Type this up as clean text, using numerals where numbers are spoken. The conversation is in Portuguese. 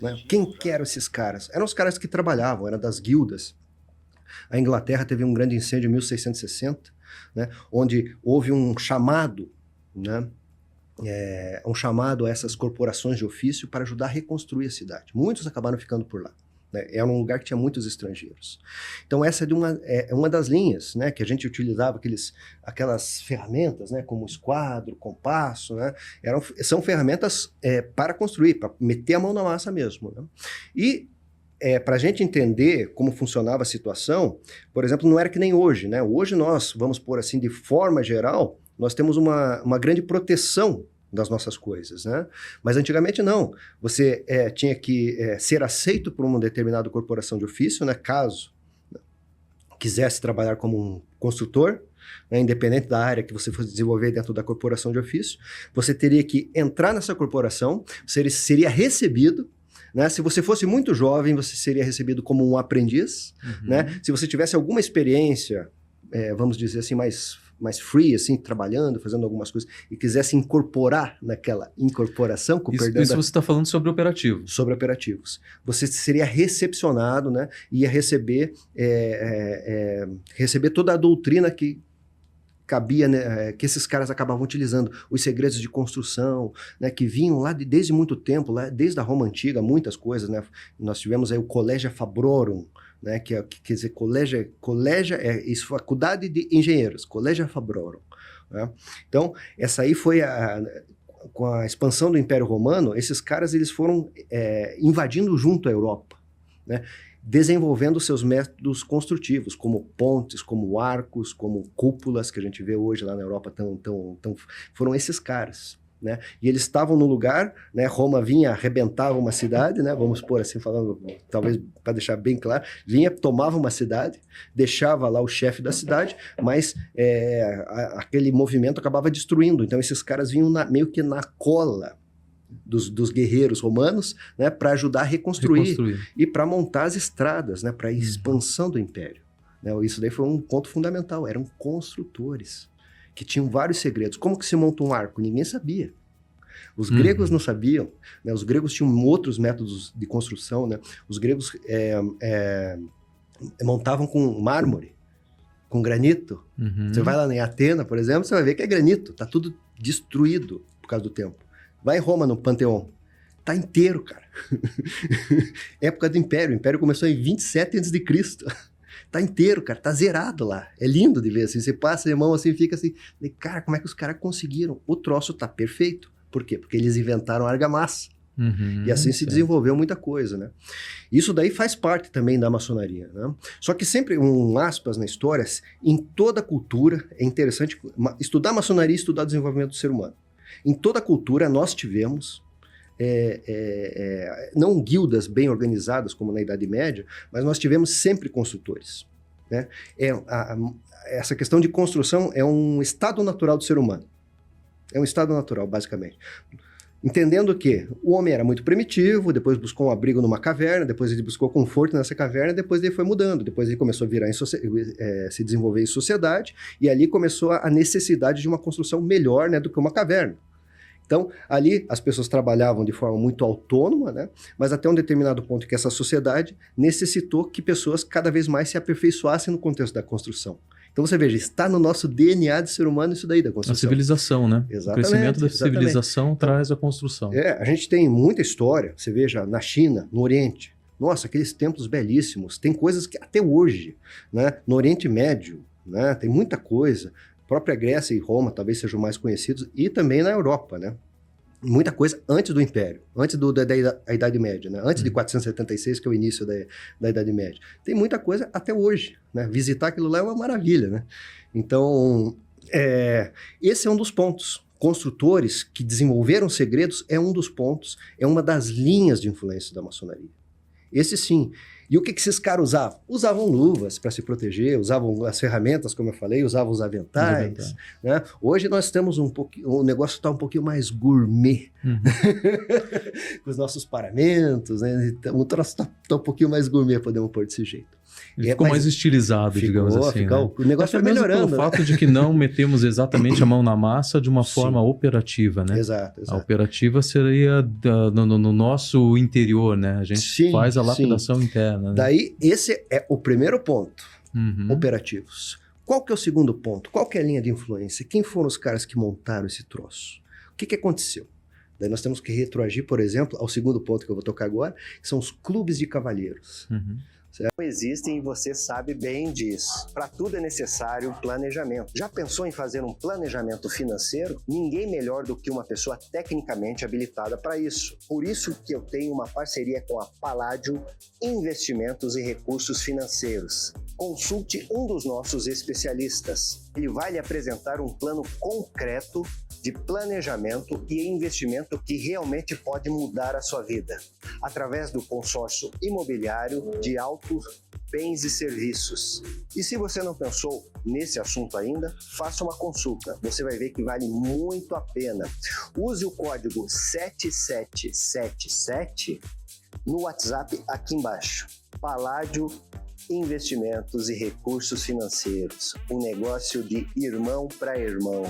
né? Quem que eram esses caras? Eram os caras que trabalhavam, eram das guildas. A Inglaterra teve um grande incêndio em 1660, né? Onde houve um chamado, né? Um chamado a essas corporações de ofício para ajudar a reconstruir a cidade. Muitos acabaram ficando por lá. Né? Era um lugar que tinha muitos estrangeiros. Então essa é uma das linhas, né, que a gente utilizava, aquelas ferramentas, né, como esquadro, compasso, né, são ferramentas para construir, para meter a mão na massa mesmo. Né? E para a gente entender como funcionava a situação, por exemplo, não era que nem hoje. Né? Hoje nós, vamos pôr assim, de forma geral, nós temos uma grande proteção das nossas coisas, né? Mas antigamente não. Você tinha que ser aceito por uma determinada corporação de ofício, né? Caso quisesse trabalhar como um construtor, né? Independente da área que você fosse desenvolver dentro da corporação de ofício, você teria que entrar nessa corporação, você seria recebido, né? Se você fosse muito jovem, você seria recebido como um aprendiz, né? Se você tivesse alguma experiência, vamos dizer assim, mais free, assim, trabalhando, fazendo algumas coisas, e quisesse incorporar naquela incorporação, com isso você está falando sobre operativos. Sobre operativos. Você seria recepcionado, né? Ia receber toda a doutrina que cabia, né, que esses caras acabavam utilizando, os segredos de construção, né, que vinham lá desde muito tempo, lá, desde a Roma Antiga, muitas coisas, né? Nós tivemos aí o Collegia Fabrorum, né, que quer dizer, colégio isso, faculdade de engenheiros, Collegia Fabrorum. Né? Então, essa aí foi com a expansão do Império Romano, esses caras eles foram invadindo junto a Europa, né? Desenvolvendo seus métodos construtivos, como pontes, como arcos, como cúpulas, que a gente vê hoje lá na Europa, foram esses caras. Né? E eles estavam no lugar, né? Roma vinha, arrebentava uma cidade, né? Vamos pôr assim, falando, talvez para deixar bem claro, vinha, tomava uma cidade, deixava lá o chefe da cidade, mas aquele movimento acabava destruindo. Então esses caras vinham meio que na cola dos guerreiros romanos, né? Para ajudar a reconstruir. E para montar as estradas, né? Para a expansão do império. Né? Isso daí foi um ponto fundamental, eram construtores que tinham vários segredos. Como que se monta um arco? Ninguém sabia. Os gregos não sabiam, né? Os gregos tinham outros métodos de construção, né? Os gregos montavam com mármore, com granito. Você vai lá em Atena, por exemplo, você vai ver que é granito, tá tudo destruído por causa do tempo. Vai em Roma, no Panteão, tá inteiro, cara. Época do Império, o Império começou em 27 a.C., tá inteiro, cara, tá zerado lá. É lindo de ver, assim, você passa a mão assim, fica assim, cara, como é que os caras conseguiram? O troço tá perfeito. Por quê? Porque eles inventaram argamassa. E assim se desenvolveu muita coisa, né? Isso daí faz parte também da maçonaria, né? Só que sempre, aspas na história, em toda cultura, é interessante estudar maçonaria e estudar o desenvolvimento do ser humano. Em toda cultura nós tivemos não guildas bem organizadas como na Idade Média, mas nós tivemos sempre construtores. Né? Essa questão de construção é um estado natural do ser humano. É um estado natural, basicamente. Entendendo que o homem era muito primitivo, depois buscou um abrigo numa caverna, depois ele buscou conforto nessa caverna, depois ele foi mudando, depois ele começou a virar se desenvolver em sociedade, e ali começou a necessidade de uma construção melhor, né, do que uma caverna. Então, ali as pessoas trabalhavam de forma muito autônoma, né? Mas até um determinado ponto que essa sociedade necessitou que pessoas cada vez mais se aperfeiçoassem no contexto da construção. Então você veja, está no nosso DNA de ser humano isso daí da construção. A civilização, né? Exatamente. O crescimento da civilização traz a construção. A gente tem muita história, você veja, na China, no Oriente. Nossa, aqueles templos belíssimos. Tem coisas que até hoje, né? No Oriente Médio, né? Tem muita coisa. A própria Grécia e Roma talvez sejam mais conhecidos, e também na Europa, né? Muita coisa antes do Império, antes da Idade Média, né? Antes de 476, que é o início da Idade Média. Tem muita coisa até hoje, né? Visitar aquilo lá é uma maravilha, né? Então, esse é um dos pontos. Construtores que desenvolveram segredos é um dos pontos, é uma das linhas de influência da maçonaria. Esse sim. E o que esses caras usavam? Usavam luvas para se proteger, usavam as ferramentas, como eu falei, usavam os aventais. Né? Hoje nós temos o negócio está um pouquinho mais gourmet, com os nossos paramentos, né? Então, o troço está um pouquinho mais gourmet, podemos pôr desse jeito. Ele ficou mais estilizado, digamos assim. Né? O negócio foi melhorando. Pelo fato de que não metemos exatamente a mão na massa de uma forma operativa, né? Exato. A operativa seria no nosso interior, né? A gente faz a lapidação interna. Né? Daí, esse é o primeiro ponto, operativos. Qual que é o segundo ponto? Qual que é a linha de influência? Quem foram os caras que montaram esse troço? O que aconteceu? Daí nós temos que retroagir, por exemplo, ao segundo ponto que eu vou tocar agora, que são os clubes de cavalheiros. Existem e você sabe bem disso. Para tudo é necessário planejamento. Já pensou em fazer um planejamento financeiro? Ninguém melhor do que uma pessoa tecnicamente habilitada para isso. Por isso que eu tenho uma parceria com a Palladio Investimentos e Recursos Financeiros. Consulte um dos nossos especialistas. Ele vai lhe apresentar um plano concreto de planejamento e investimento que realmente pode mudar a sua vida, através do consórcio imobiliário de altos bens e serviços. E se você não pensou nesse assunto ainda, faça uma consulta. Você vai ver que vale muito a pena. Use o código 7777 no WhatsApp aqui embaixo. Palladio Investimentos e Recursos Financeiros. Um negócio de irmão para irmão.